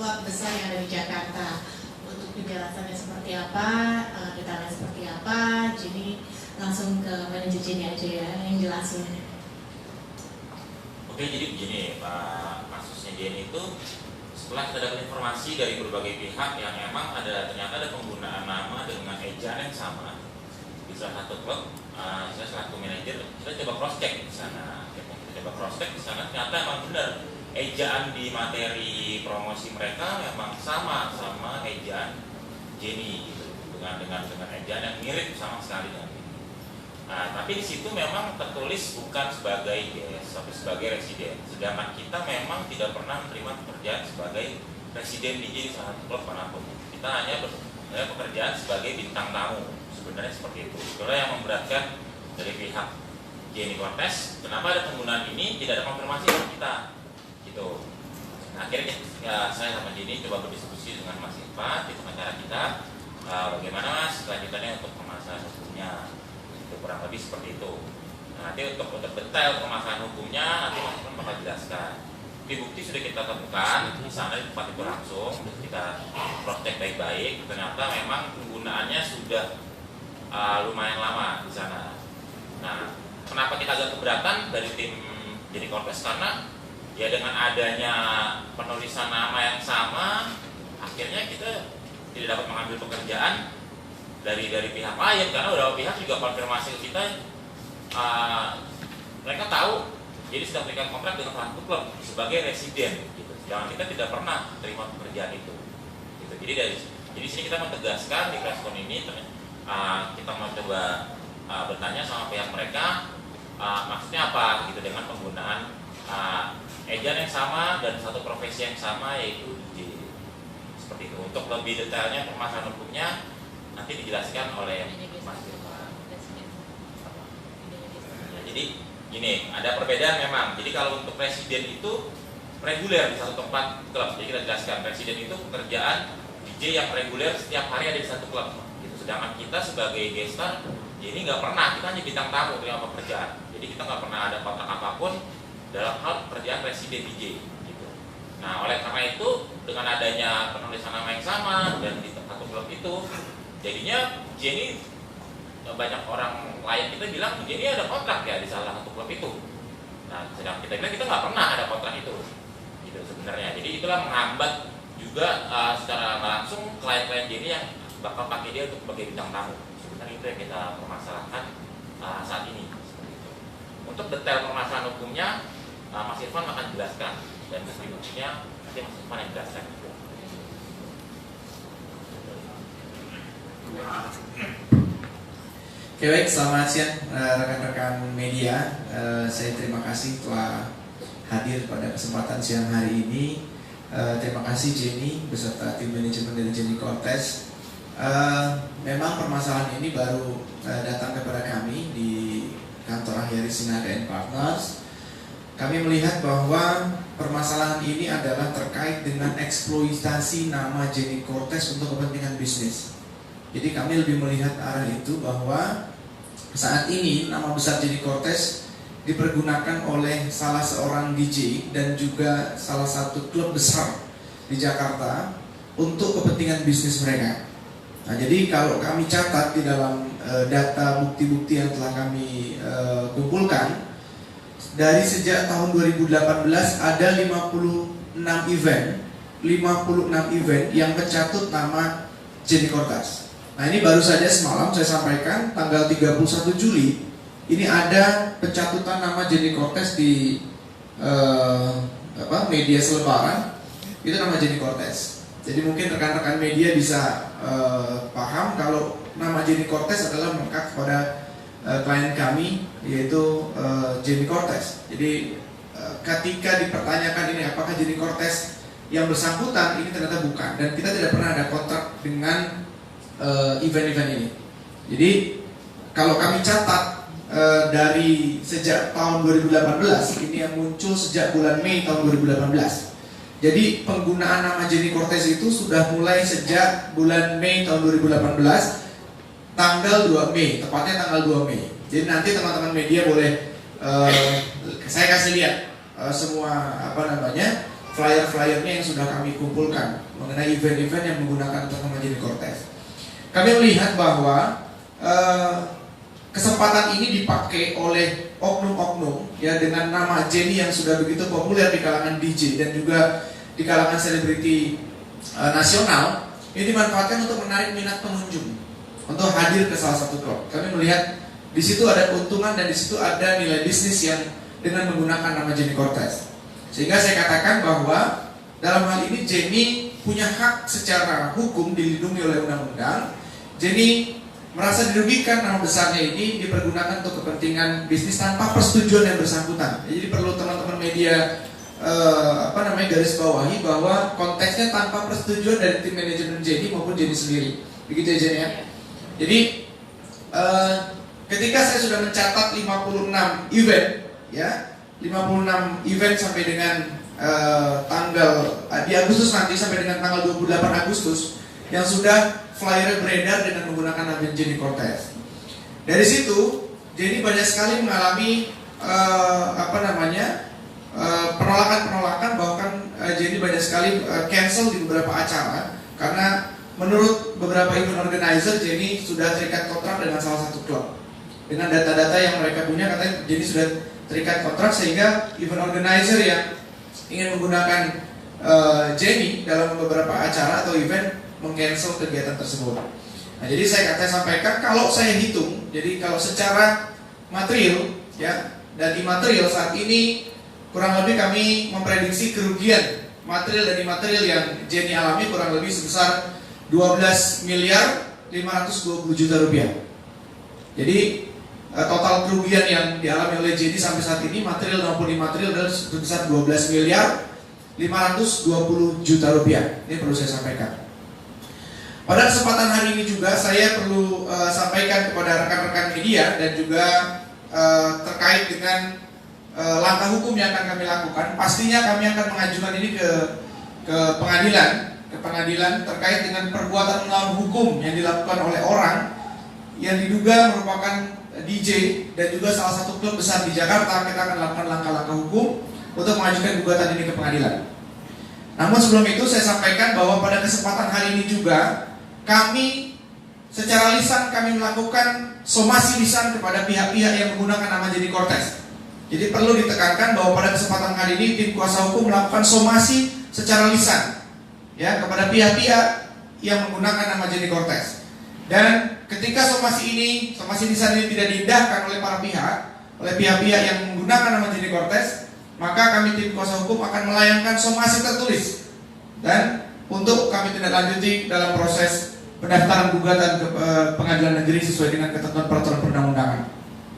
klub besar yang ada di Jakarta. Untuk penjelasannya seperti apa, detailnya seperti apa, jadi langsung ke manajer Jenny aja ya yang jelasin. Oke, jadi begini Pak, kasusnya Jenny itu setelah kita dapat informasi dari berbagai pihak yang emang ternyata ada penggunaan nama dengan ejaan yang sama di salah satu klub, saya selaku manajer kita coba cross check di sana. Kita coba cross check di sana, ternyata emang benar ejaan di materi promosi mereka memang sama ejaan Jenny gitu, dengan ejaan yang mirip sama sekali dengan ini. Nah, tapi di situ memang tertulis bukan sebagai guest, tapi sebagai residen. Sedangkan kita memang tidak pernah menerima pekerjaan sebagai residen DJ di salah satu klub manapun. Kita hanya pekerjaan sebagai bintang tamu. Sebenarnya seperti itu. Itulah yang memberatkan dari pihak Jenny Cortez. Kenapa ada penggunaan ini tidak ada konfirmasi dari kita, gitu. Nah, akhirnya saya sama Jenny coba berdiskusi dengan Mas Irfan di pengacara kita, bagaimana Mas kelanjutannya untuk permasalahan hukumnya. Kurang lebih seperti itu. Nah, nanti untuk detail permasalahan hukumnya nanti Mas Irfan bakal jelaskan. Bukti sudah kita temukan di sana di tempat itu langsung, kita cross check baik-baik. Ternyata memang penggunaannya sudah lumayan lama di sana. Nah, kenapa kita agak keberatan dari tim Jenny Cortez, karena ya dengan adanya penulisan nama yang sama, akhirnya kita tidak dapat mengambil pekerjaan dari pihak lain, karena beberapa pihak juga konfirmasi ke kita, mereka tahu jadi sedang berikan kontrak dengan salah satu klub sebagai residen, gitu. Sedangkan kita tidak pernah terima pekerjaan itu, gitu. Jadi sini kita menegaskan di preskon ini, kita mau coba bertanya sama pihak mereka, maksudnya apa, gitu, dengan penggunaan ejaan yang sama dan satu profesi yang sama, yaitu DJ. Seperti itu. Untuk lebih detailnya permasalahan hukumnya nanti dijelaskan oleh Mas Irfan. Ya, jadi gini, ada perbedaan memang. Jadi kalau untuk residen itu reguler di satu tempat klub. Jadi kita jelaskan, residen itu pekerjaan DJ yang reguler setiap hari ada di satu klub. Gitu. Sedangkan kita sebagai gestar, ini nggak pernah, kita hanya bintang tamu terima pekerjaan. Jadi kita nggak pernah ada kontrak apapun dalam hal pekerjaan residen DJ. Gitu. Nah, oleh karena itu dengan adanya penulisan nama yang sama dan di satu klub itu, jadinya Jenny, banyak orang klien kita bilang Jenny ada kontrak ya di salah satu klub itu. Nah, sedang kita bilang kita nggak pernah ada kontrak itu, gitu sebenarnya. Jadi itulah menghambat juga secara langsung klien-klien Jenny yang bakal pakai dia untuk sebagai bintang tamu. Sebenarnya itu yang kita permasalahkan saat ini. Seperti itu. Untuk detail permasalahan hukumnya, Mas Irfan akan jelaskan, dan bukti-buktinya nanti Mas Irfan yang jelaskan. Oke, baik, selamat siang rekan-rekan media. Saya terima kasih telah hadir pada kesempatan siang hari ini. Terima kasih Jenny beserta tim manajemen dari Jenny Cortez. Memang permasalahan ini baru datang kepada kami di kantor Ahyari Sinaga & Partners. Kami melihat bahwa permasalahan ini adalah terkait dengan eksploitasi nama Jenny Cortez untuk kepentingan bisnis. Jadi kami lebih melihat arah itu, bahwa saat ini nama besar Jenny Cortez dipergunakan oleh salah seorang DJ dan juga salah satu klub besar di Jakarta untuk kepentingan bisnis mereka. Nah, jadi kalau kami catat di dalam data bukti-bukti yang telah kami kumpulkan, dari sejak tahun 2018 ada 56 event yang tercatut nama Jenny Cortez. Nah, ini baru saja semalam saya sampaikan tanggal 31 Juli ini ada pencatutan nama Jenny Cortez di media selebaran, itu nama Jenny Cortez. Jadi mungkin rekan-rekan media bisa paham kalau nama Jenny Cortez adalah melekat kepada klien kami, yaitu Jenny Cortez. Jadi ketika dipertanyakan ini apakah Jenny Cortez yang bersangkutan, ini ternyata bukan, dan kita tidak pernah ada kontrak dengan event-event ini. Jadi kalau kami catat dari sejak tahun 2018, ini yang muncul sejak bulan Mei tahun 2018. Jadi penggunaan nama Jenny Cortez itu sudah mulai sejak bulan Mei tahun 2018, tanggal 2 Mei, tepatnya tanggal 2 Mei. Jadi nanti teman-teman media boleh saya kasih lihat semua flyer-flyernya yang sudah kami kumpulkan mengenai event-event yang menggunakan atas nama Jenny Cortez. Kami melihat bahwa kesempatan ini dipakai oleh oknum-oknum ya dengan nama Jenny yang sudah begitu populer di kalangan DJ dan juga di kalangan selebriti nasional, ini dimanfaatkan untuk menarik minat pengunjung untuk hadir ke salah satu klub. Kami melihat di situ ada keuntungan dan di situ ada nilai bisnis yang dengan menggunakan nama Jenny Cortez. Sehingga saya katakan bahwa dalam hal ini Jenny punya hak secara hukum dilindungi oleh undang-undang. Jenny merasa dirugikan nama besarnya ini dipergunakan untuk kepentingan bisnis tanpa persetujuan yang bersangkutan. Jadi perlu teman-teman media garis bawahi bahwa konteksnya tanpa persetujuan dari tim manajemen Jenny maupun Jenny sendiri. Begitu ya Jenny ya. Jadi ketika saya sudah mencatat 56 event ya, 56 event sampai dengan tanggal di Agustus nanti sampai dengan tanggal 28 Agustus yang sudah flyer beredar dengan menggunakan nama Jenny Cortez. Dari situ Jenny banyak sekali mengalami penolakan, bahkan Jenny banyak sekali cancel di beberapa acara karena menurut beberapa event organizer Jenny sudah terikat kontrak dengan salah satu klub. Dengan data-data yang mereka punya katanya Jenny sudah terikat kontrak sehingga event organizer yang ingin menggunakan Jenny dalam beberapa acara atau event meng-cancel kegiatan tersebut. Nah, jadi saya sampaikan kalau saya hitung, jadi kalau secara material ya dan imaterial saat ini kurang lebih kami memprediksi kerugian material dan imaterial yang Jenny alami kurang lebih sebesar 12 miliar 520 juta rupiah. Jadi total kerugian yang dialami oleh Jenny sampai saat ini material maupun imaterial adalah sebesar 12 miliar 520 juta rupiah. Ini perlu saya sampaikan. Pada kesempatan hari ini juga saya perlu sampaikan kepada rekan-rekan media dan juga terkait dengan langkah hukum yang akan kami lakukan. Pastinya kami akan mengajukan ini ke pengadilan terkait dengan perbuatan melawan hukum yang dilakukan oleh orang yang diduga merupakan DJ dan juga salah satu klub besar di Jakarta. Kita akan lakukan langkah-langkah hukum untuk mengajukan gugatan ini ke pengadilan. Namun sebelum itu saya sampaikan bahwa pada kesempatan hari ini juga kami secara lisan kami melakukan somasi lisan kepada pihak-pihak yang menggunakan nama Jenny Cortez. Jadi perlu ditekankan bahwa pada kesempatan hari ini tim kuasa hukum melakukan somasi secara lisan ya kepada pihak-pihak yang menggunakan nama Jenny Cortez. Dan ketika somasi lisan ini tidak diindahkan oleh para pihak, oleh pihak-pihak yang menggunakan nama Jenny Cortez, maka kami tim kuasa hukum akan melayangkan somasi tertulis dan untuk kami tindak lanjuti dalam proses pendaftaran gugatan ke pengadilan negeri sesuai dengan ketentuan peraturan perundang-undangan.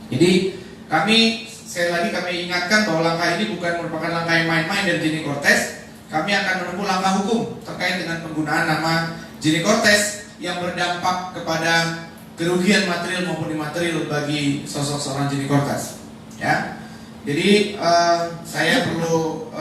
Jadi kami sekali lagi kami ingatkan bahwa langkah ini bukan merupakan langkah yang main-main dari Jenny Cortez. Kami akan menempuh langkah hukum terkait dengan penggunaan nama Jenny Cortez yang berdampak kepada kerugian material maupun imaterial bagi sosok seorang Jenny Cortez. Ya, jadi saya perlu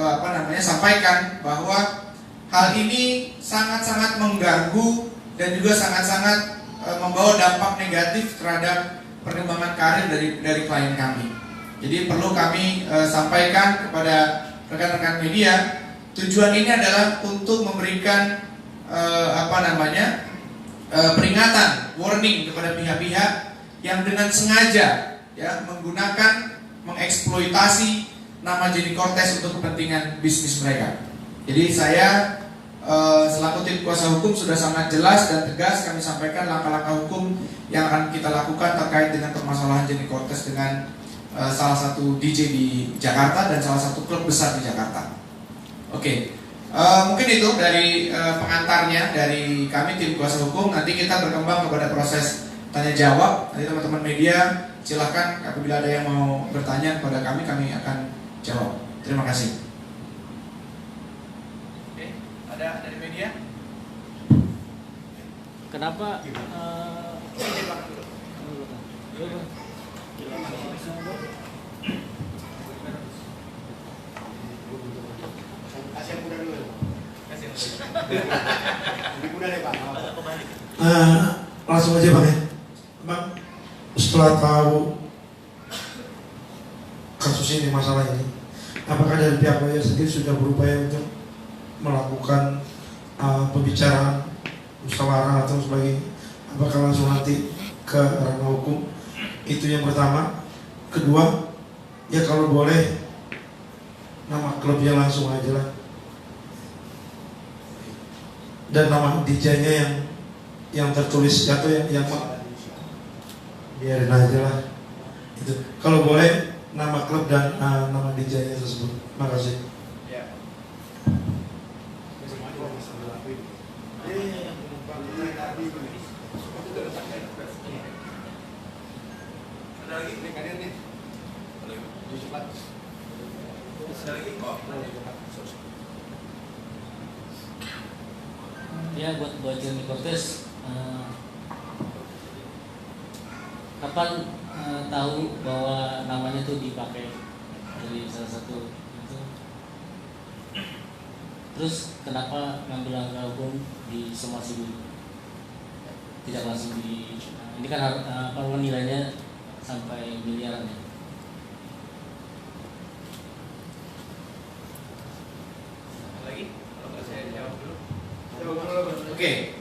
sampaikan bahwa hal ini sangat-sangat mengganggu dan juga sangat-sangat membawa dampak negatif terhadap perkembangan karir dari klien kami. Jadi perlu kami sampaikan kepada rekan-rekan media, tujuan ini adalah untuk memberikan peringatan, warning kepada pihak-pihak yang dengan sengaja ya menggunakan mengeksploitasi nama Jenny Cortez untuk kepentingan bisnis mereka. Jadi saya selaku tim kuasa hukum sudah sangat jelas dan tegas kami sampaikan langkah-langkah hukum yang akan kita lakukan terkait dengan permasalahan Jenny Cortez dengan salah satu DJ di Jakarta dan salah satu klub besar di Jakarta. Oke. Mungkin itu dari pengantarnya dari kami tim kuasa hukum. Nanti kita berkembang kepada proses tanya jawab. Nanti teman-teman media silahkan apabila ada yang mau bertanya kepada kami akan jawab. Terima kasih. Oke, ada dari media? Kenapa? Langsung aja Bang ya. Bang, setelah tahu kasus ini, masalah ini, apakah dari pihak Buyer sendiri sudah berupaya untuk melakukan pembicaraan musyawarah atau sebagainya, apakah langsung nanti ke ranah hukum? Itu yang pertama. Kedua, ya kalau boleh nama klubnya langsung aja lah, dan nama DJ-nya yang tertulis atau yang biarin aja lah. Itu kalau boleh nama klub dan nama DJ-nya tersebut. Makasih. Ya, buat Jenny Cortez, kapan tahu bahwa namanya tuh dipakai dari salah satu itu? Terus kenapa ngambil langkah hukum di somasi dulu? Tidak langsung ini kan kalau nilainya sampai miliaran ya. Oke,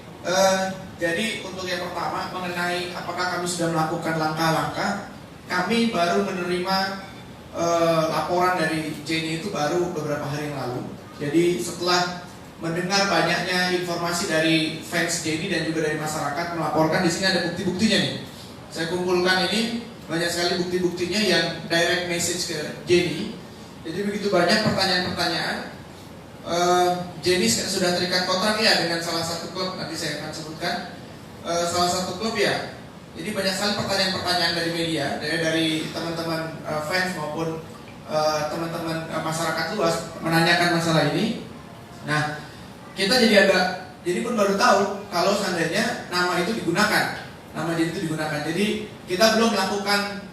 jadi untuk yang pertama mengenai apakah kami sudah melakukan langkah-langkah, kami baru menerima laporan dari Jenny itu baru beberapa hari yang lalu. Jadi setelah mendengar banyaknya informasi dari fans Jenny dan juga dari masyarakat melaporkan, di sini ada bukti-buktinya nih. Saya kumpulkan ini banyak sekali bukti-buktinya yang direct message ke Jenny. Jadi begitu banyak pertanyaan-pertanyaan. Jenny sudah terikat kontrak ya dengan salah satu klub, nanti saya akan sebutkan salah satu klub ya. Jadi banyak sekali pertanyaan-pertanyaan dari media, dari teman-teman fans maupun teman-teman masyarakat luas menanyakan masalah ini. Nah, kita jadi pun baru tahu kalau seandainya nama itu digunakan, nama Jenny itu digunakan. Jadi kita belum melakukan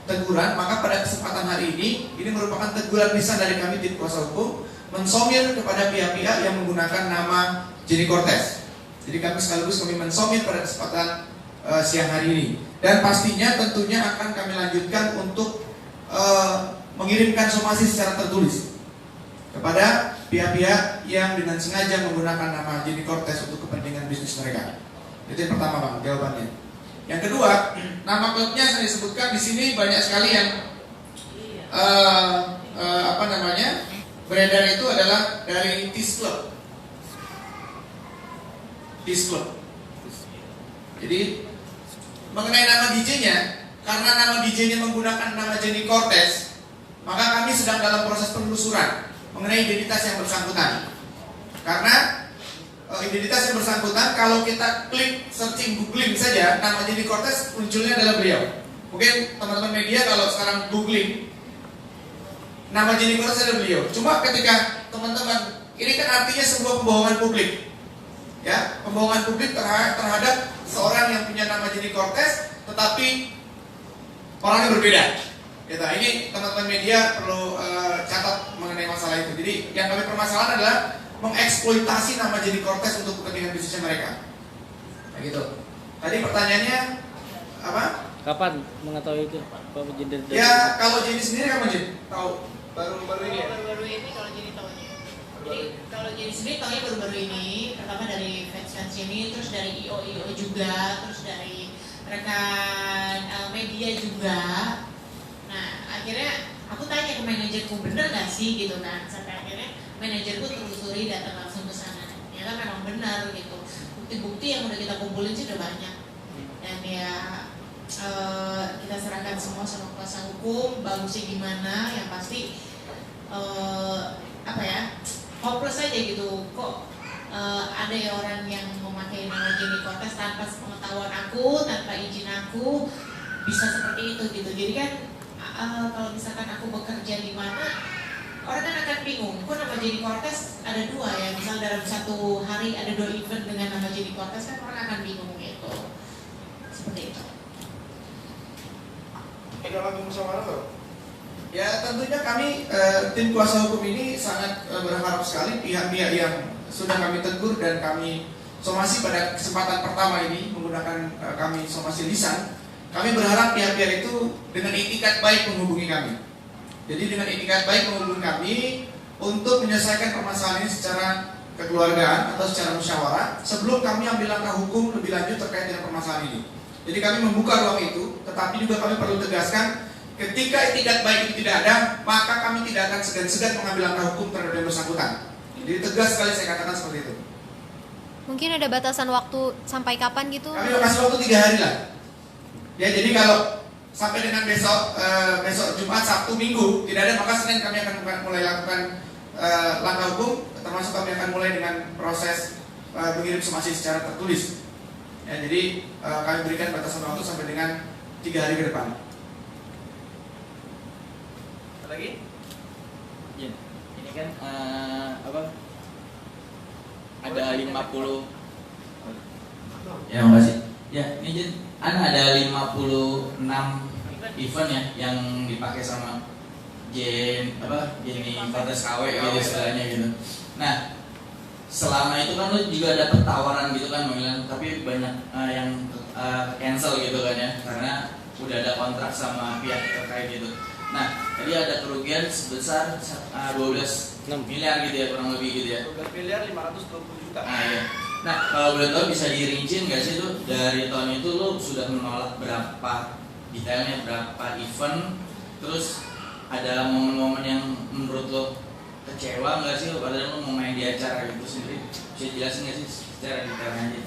teguran, maka pada kesempatan hari ini merupakan teguran lisan dari kami tim kuasa hukum mensomir kepada pihak-pihak yang menggunakan nama Jenny Cortez. Jadi kami mensomir pada kesempatan siang hari ini, dan pastinya tentunya akan kami lanjutkan untuk mengirimkan somasi secara tertulis kepada pihak-pihak yang dengan sengaja menggunakan nama Jenny Cortez untuk kepentingan bisnis mereka. Itu yang pertama, Bang, jawabannya. Yang kedua, nama klubnya saya disebutkan di sini banyak sekali yang beredar itu adalah dari TIS Club. TIS Club. Jadi mengenai nama DJ-nya, karena nama DJ-nya menggunakan nama Jenny Cortez, maka kami sedang dalam proses penelusuran mengenai identitas yang bersangkutan. Karena identitas yang bersangkutan, kalau kita klik searching googling saja nama Jenny Cortez, munculnya adalah beliau. Mungkin teman-teman media kalau sekarang googling nama Jenny Cortez adalah beliau. Cuma ketika teman-teman, ini kan artinya sebuah pembohongan publik, ya, pembohongan publik terhadap seorang yang punya nama Jenny Cortez, tetapi orangnya berbeda. Gitu. Ini teman-teman media perlu catat mengenai masalah itu. Jadi yang kami permasalahan adalah mengeksploitasi nama Jenny Cortez untuk kepentingan bisnisnya mereka. Nah gitu. Tadi pertanyaannya apa? Kapan mengetahui itu? Ya kalau Jenny sendiri kapan Jenny? Tahu baru ini ya? Baru-baru ini kalau Jenny tahunya. Jadi kalau Jenny sendiri tahunya baru-baru ini, pertama dari fans Jenny, terus dari IO juga, terus dari rekan media juga. Nah akhirnya aku tanya ke manajerku, bener gak sih gitu kan? Sampai akhirnya manajerku telusuri datang langsung ke sana. Ternyata memang benar gitu. Bukti-bukti yang udah kita kumpulin sih udah banyak. Dan ya kita serahkan semua sama kuasa hukum. Bagusnya gimana? Yang pasti hopeless aja gitu. Kok ada ya orang yang memakai nama Jenny Cortez tanpa pengetahuan aku, tanpa izin aku, bisa seperti itu gitu. Jadi kan kalau misalkan aku bekerja di mana, orang kan akan bingung, kok nama Jenny Cortez ada dua ya, misal dalam satu hari ada 2 event dengan nama Jenny Cortez, kan orang akan bingung gitu. Seperti itu. Ada lagi musyawarah tuh? Ya tentunya kami tim kuasa hukum ini sangat berharap sekali pihak-pihak yang sudah kami tegur dan kami somasi pada kesempatan pertama ini menggunakan kami somasi lisan. Kami berharap pihak-pihak itu dengan itikat baik menghubungi kami. Jadi dengan itikat baik menghubungi kami, untuk menyelesaikan permasalahan ini secara kekeluargaan atau secara musyawarah sebelum kami ambil langkah hukum lebih lanjut terkait dengan permasalahan ini. Jadi kami membuka ruang itu, tetapi juga kami perlu tegaskan ketika itikat baik itu tidak ada, maka kami tidak akan segan-segan mengambil langkah hukum terhadap yang bersangkutan. Jadi tegas sekali saya katakan seperti itu. Mungkin ada batasan waktu sampai kapan gitu? Kami kasih waktu 3 hari lah. Ya, jadi kalau sampai dengan besok Jumat, Sabtu, Minggu tidak ada, maka Senin kami akan mulai lakukan langkah hukum, termasuk kami akan mulai dengan proses mengirim somasi secara tertulis. Ya, jadi kami berikan batasan waktu sampai dengan 3 hari ke depan. Lagi? Ya, ini kan ada 50. Ya, makasih. Ya, ini jadi ada 56 event ya yang dipakai sama Jenny Cortez KW gitu istilahnya gitu. Nah, selama itu kan lu juga dapet tawaran gitu kan, tapi banyak yang cancel gitu kan ya, karena udah ada kontrak sama pihak terkait gitu. Nah, tadi ada kerugian sebesar 12 miliar gitu ya, kurang lebih gitu ya. 12 miliar 520 juta. Nah, iya. Nah, kalau boleh tahu bisa dirincin nggak sih tuh dari tahun itu lo sudah menolak berapa detailnya, berapa event, terus ada momen-momen yang menurut lo kecewa nggak sih, padahal lo mau main di acara itu sendiri, bisa jelasin nggak sih secara detailnya aja?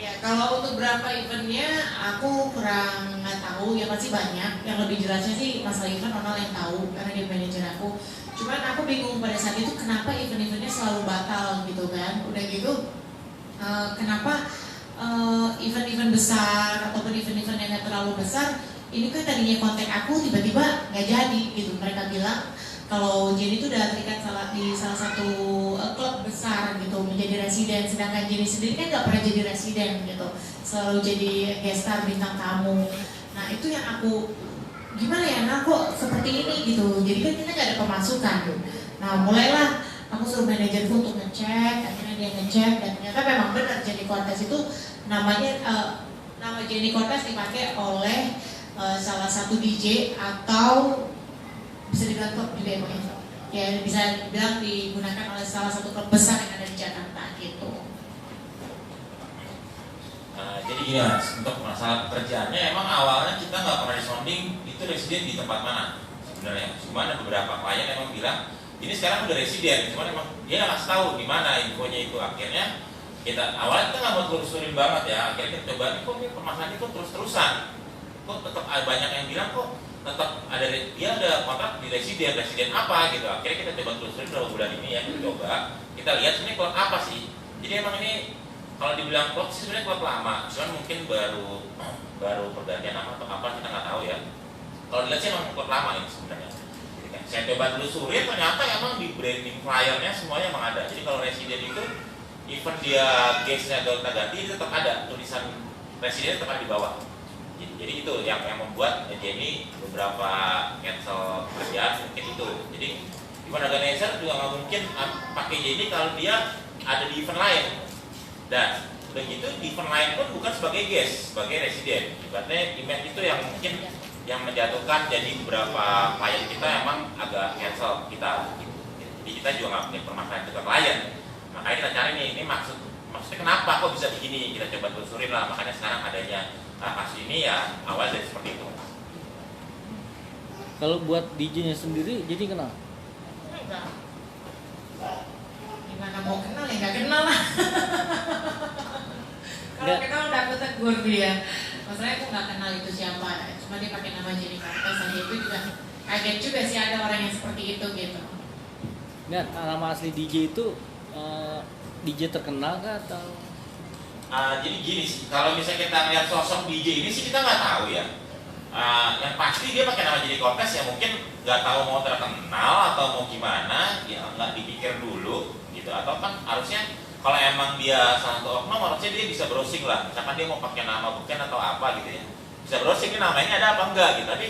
Ya, kalau untuk berapa eventnya aku kurang nggak tahu, ya pasti banyak. Yang lebih jelasnya sih masalah event Ronald yang tahu karena dia manajer aku. Cuman aku bingung pada saat itu kenapa event-eventnya selalu batal gitu kan. Udah gitu kenapa event-event besar ataupun event-event yang nggak terlalu besar ini kan tadinya kontak aku tiba-tiba nggak jadi gitu. Mereka bilang kalau Jenny itu udah terikat di salah satu klub besar gitu menjadi residen, sedangkan Jenny sendiri kan nggak pernah jadi residen gitu, selalu jadi guest star bintang tamu. Nah itu yang aku gimana ya, nah kok seperti ini gitu, jadi kan kita nggak ada pemasukan gitu. Nah mulailah aku suruh manajerku untuk ngecek, akhirnya dia ngecek dan ternyata memang benar Jenny Cortez itu namanya nama Jenny Cortez dipakai oleh salah satu DJ atau bisa dibilang klub juga ya, bisa dibilang digunakan oleh salah satu klub besar yang ada di Jakarta gitu. Jadi gini Mas, untuk masalah pekerjaannya emang awalnya kita nggak pernah disonding itu residen di tempat mana sebenarnya. Cuma ada beberapa klien emang bilang ini sekarang udah residen, cuman emang dia nggak kasih tahu di mana infonya itu. Akhirnya awalnya kita nggak mau telusurin banget ya, akhirnya kita coba kok permasalahan itu terus-terusan, kok tetap banyak yang bilang kok tetap ada dia ada kontrak di residen apa gitu. Akhirnya kita coba telusurin beberapa bulan ini ya, kita coba kita lihat sebenarnya klub apa sih. Jadi emang ini kalau dibilang klub sih sebenarnya klub lama, cuman mungkin baru pergantian nama atau apa kita nggak tahu ya. Kalau dilihat sih emang klub lama ini sebenarnya. Jadi kan saya coba telusurin ternyata emang di branding flyernya semuanya emang ada. Jadi kalau residen itu even dia guestnya gonta-ganti itu tetap ada tulisan residen tetap ada di bawah. Jadi itu yang membuat Jenny beberapa cancel kerjaan mungkin itu. Jadi event organizer juga nggak mungkin pakai Jenny kalau dia ada di event lain. Dan udah gitu di event lain pun bukan sebagai guest, sebagai residen. Ibaratnya event itu yang mungkin yang menjatuhkan, jadi beberapa klien kita emang agak cancel kita. Jadi kita juga nggak punya permasalahan ke klien. Makanya kita cari nih, ini maksudnya kenapa kok bisa begini? Kita coba telusurin lah. Makanya sekarang adanya kasus ini ya awal dari seperti itu. Kalau buat DJ-nya sendiri, jadi kenal? Enggak. Gimana mau kenal ya nggak kenal lah. Kalau kenal udah aku tegur dia. Masalahnya aku nggak kenal itu siapa. Cuma dia pakai nama Jenny Cortez aja, itu juga kaget juga sih ada orang yang seperti itu gitu. Nggak, nama asli DJ itu DJ terkenal kah atau? Jadi gini sih, kalau misalnya kita lihat sosok DJ ini sih kita nggak tahu ya. Yang pasti dia pakai nama Jenny Cortez ya, mungkin nggak tahu mau terkenal atau mau gimana, ya nggak dipikir dulu gitu. Atau kan harusnya kalau emang dia salah satu oknum harusnya dia bisa browsing lah. Misalkan dia mau pakai nama bukan atau apa gitu ya, bisa browsing ini namanya ada apa enggak gitu. Tapi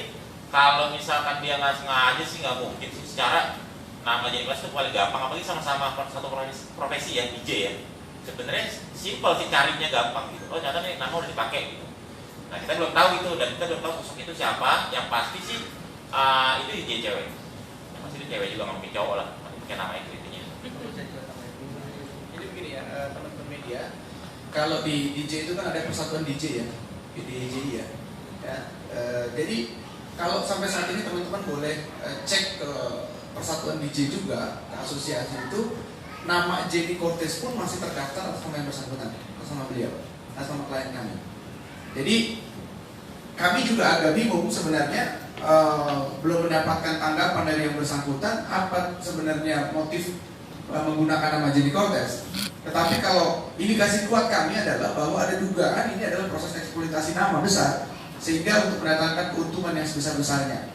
kalau misalkan dia nggak sengaja sih nggak mungkin sih. Secara nama Jenny Cortez itu paling gampang, apalagi sama-sama satu profesi ya, DJ ya. Sebenarnya simpel sih, carinya gampang gitu. Oh ternyata nih nama udah dipakai gitu. Nah kita belum tahu itu, dan kita belum tahu sosok itu siapa. Yang pasti sih itu DJ cewek. masih cewek juga ngomongin cowok lah, masih pakai nama itu intinya. Jadi begini ya, teman-teman media, kalau di DJ itu kan ada persatuan DJ ya, di DJI ya. Jadi kalau sampai saat ini teman-teman boleh cek ke persatuan DJ juga, ke asosiasi itu, nama Jenny Cortez pun masih terdaftar atas nama yang bersangkutan, atas nama beliau, atas nama klien kami. Jadi kami juga agak bingung sebenarnya, belum mendapatkan tanggapan dari yang bersangkutan apa sebenarnya motif menggunakan nama Jenny Cortez. Tetapi kalau indikasi kuat kami adalah bahwa ada dugaan ini adalah proses eksploitasi nama besar sehingga untuk mendatangkan keuntungan yang sebesar-besarnya.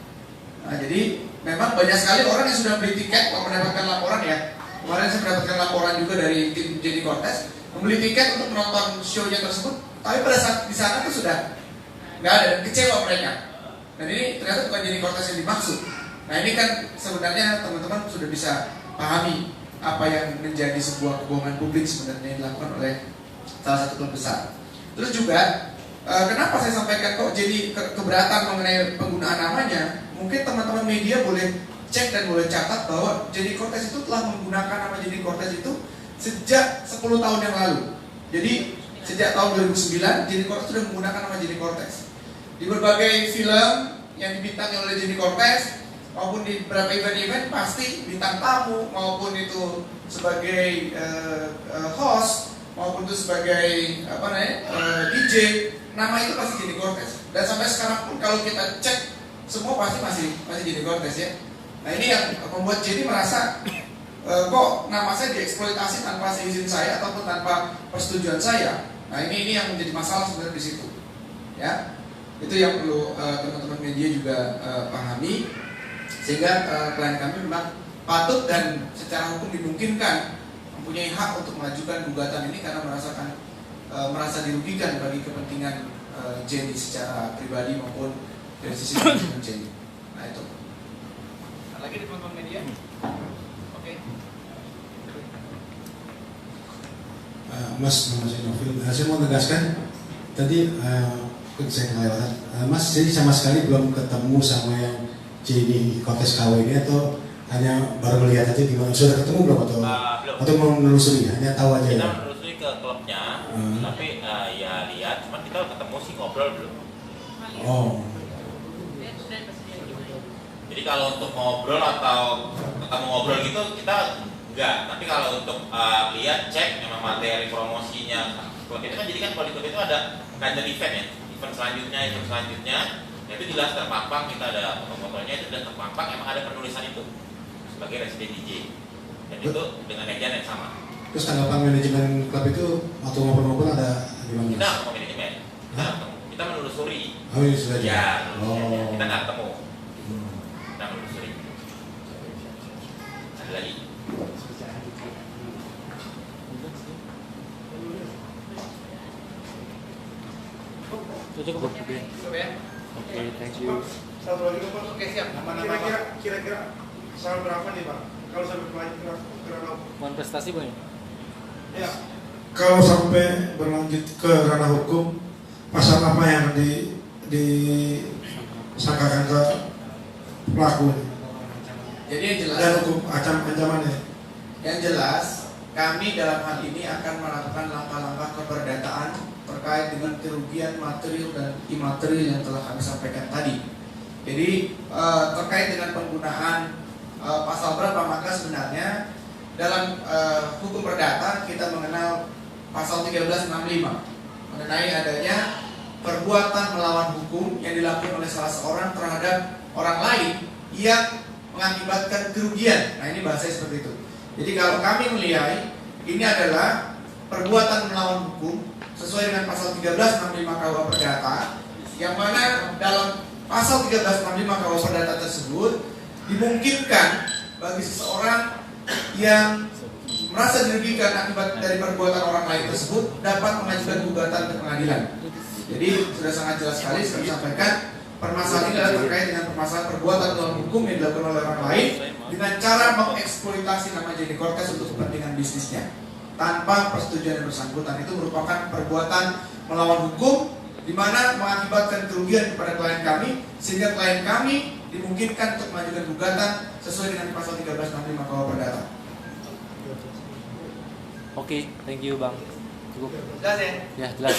Nah, jadi memang banyak sekali orang yang sudah beli tiket kalau mendapatkan laporan ya. Kemarin saya mendapatkan laporan juga dari tim Jenny Cortez membeli tiket untuk menonton show-nya tersebut, tapi pada saat di sana tuh sudah nggak ada dan kecewa mereka. Dan ini ternyata bukan Jenny Cortez yang dimaksud. Nah ini kan sebenarnya teman-teman sudah bisa pahami apa yang menjadi sebuah kebohongan publik sebenarnya yang dilakukan oleh salah satu klub besar. Terus juga kenapa saya sampaikan kok jadi keberatan mengenai penggunaan namanya? Mungkin teman-teman media boleh cek dan boleh catat bahwa Jenny Cortez itu telah menggunakan nama Jenny Cortez itu sejak 10 tahun yang lalu. Jadi sejak tahun 2009 Jenny Cortez sudah menggunakan nama Jenny Cortez. Di berbagai film yang dibintangi oleh Jenny Cortez maupun di beberapa event-event pasti bintang tamu maupun itu sebagai host maupun itu sebagai DJ, nama itu pasti Jenny Cortez. Dan sampai sekarang pun kalau kita cek semua pasti masih Jenny Cortez ya. Nah ini yang membuat Jenny merasa kok nama saya dieksploitasi tanpa seizin saya ataupun tanpa persetujuan saya. Nah ini yang menjadi masalah sebenarnya di situ. Ya, itu yang perlu teman-teman media juga pahami sehingga klien kami memang patut dan secara hukum dimungkinkan mempunyai hak untuk mengajukan gugatan ini karena merasa dirugikan bagi kepentingan Jenny secara pribadi maupun dari sisi manajemen Jenny. Nah itu. Lagi di teman-teman media. Oke. Mas, nama saya Novil. Saya mau tegaskan tadi saya kelewatan. Mas, jadi sama sekali belum ketemu sama yang Jenny Cortez KW ini atau hanya baru melihat aja gimana? Sudah ketemu belum atau Belum. atau mau menelusuri? Hanya tahu aja. Kita Ya? menelusuri ke klubnya, tapi ya lihat, cuman kita ketemu sih ngobrol belum. Oh. Jadi kalau untuk ngobrol atau ketemu ngobrol gitu kita enggak. Tapi kalau untuk lihat cek memang materi promosinya klub itu kan, jadi kan kalau di klub itu ada kalender event ya, event selanjutnya, ya itu jelas terpampang, kita ada foto-fotonya itu sudah terpampang, emang ada penulisan itu sebagai residen DJ dan itu dengan ejen yang sama. Terus tanggapan manajemen klub itu waktu ngobrol-ngobrol ada gimana? Kita mau manajemen, kita menelusuri. Oh ini sudah Ya, oh. kita nggak ketemu. Kita menelusuri. Ada lagi? Cukup. Cukup ya. Oke, thank you. Satu lagi Pak. Oke, siap. Kira-kira soal berapa nih Pak? Kalau sampai berlanjut Prestasi Bang. ya. Kalau sampai berlanjut ke ranah hukum, pasal apa yang disangkakan ke pelaku? Jadi yang jelas, Dan hukum ancamannya. yang jelas kami dalam hal ini akan melakukan langkah-langkah keperdataan terkait dengan kerugian material dan imaterial yang telah kami sampaikan tadi. Jadi terkait dengan penggunaan pasal berapa, maka sebenarnya dalam hukum perdata kita mengenal pasal 1365 mengenai adanya perbuatan melawan hukum yang dilakukan oleh salah seorang terhadap orang lain yang mengakibatkan kerugian. Nah ini bahasa seperti itu. Jadi kalau kami melihat ini adalah perbuatan melawan hukum sesuai dengan pasal 1365 KUH Perdata, yang mana dalam pasal 1365 KUH Perdata tersebut dimungkinkan bagi seseorang yang merasa dirugikan akibat dari perbuatan orang lain tersebut dapat mengajukan gugatan ke pengadilan. Jadi sudah sangat jelas sekali saya sampaikan, permasalahan ini adalah terkait dengan permasalahan perbuatan melawan hukum yang dilakukan oleh orang lain dengan cara mengeksploitasi nama Jenny Cortez untuk kepentingan bisnisnya tanpa persetujuan yang bersangkutan. Itu merupakan perbuatan melawan hukum di mana mengakibatkan kerugian kepada klien kami sehingga klien kami dimungkinkan untuk mengajukan gugatan sesuai dengan pasal 1365 KUH Perdata. Oke, thank you Bang. Cukup. Jelas ya? Ya, jelas.